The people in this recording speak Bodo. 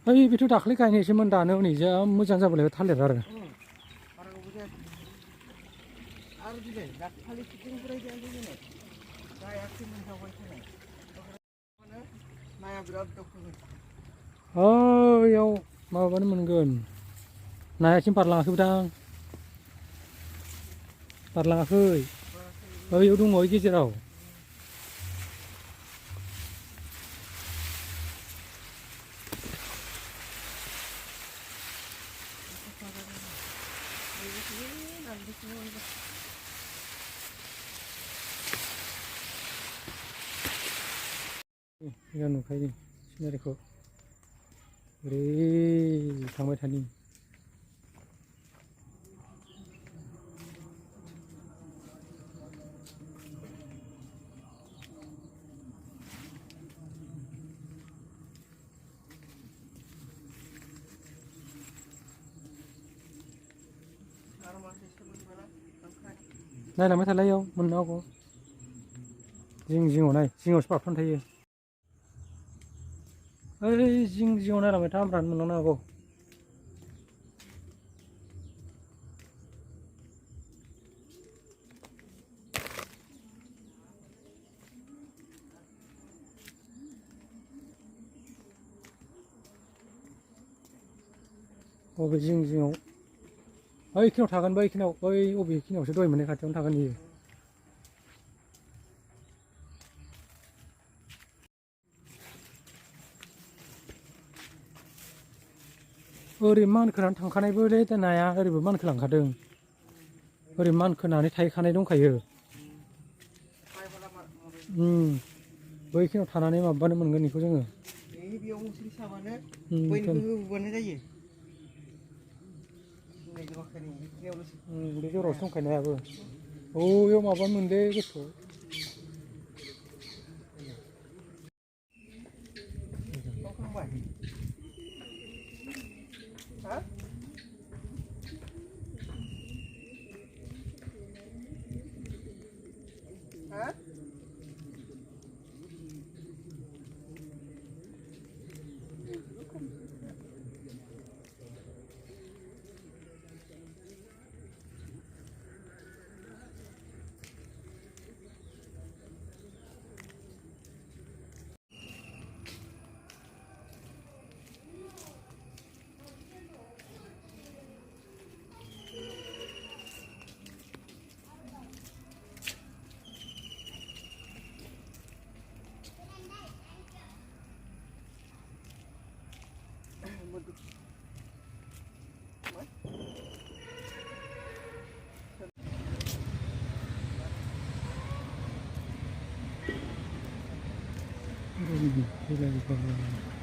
ओइ बेथ' दाख्लै गायनायसोमोन दानो नै जा मोजां जाबाय थालिर आरो ओयाव माबानो मोनगोन नायासिम बारलाङाखैदां बारलाङाखै ओयाव दङ ओइ गेजेराव Yan nukai ni, sini reko. Re, tangbai tani. Này là mấy thằng lấy không? Mình đâu có. Riêng ở này, riêng ở spot không thấy. Ê, riêng này là mấy tham rắn mình nó nào cô. Ô cái riêng ơi khi nào thằng bay khi nào ơi ô vì khi nào sẽ đôi mình này khát trong thằng gì ओरै मानखोनानै थांखानायबोलै दा नाया ओरैबो मानखोलांखादों ओरै मानखोनानै थाहैखानाय दंखायो बैखिनियाव थानानै माबानो मोनगोन बेखौ जोङो बेयाव मुस्रि साबानो बैनिखौ होबानो जायो बे जरावसो दंखायो नायाबो औ बेयाव माबा मोनदे गोसोआव Đây là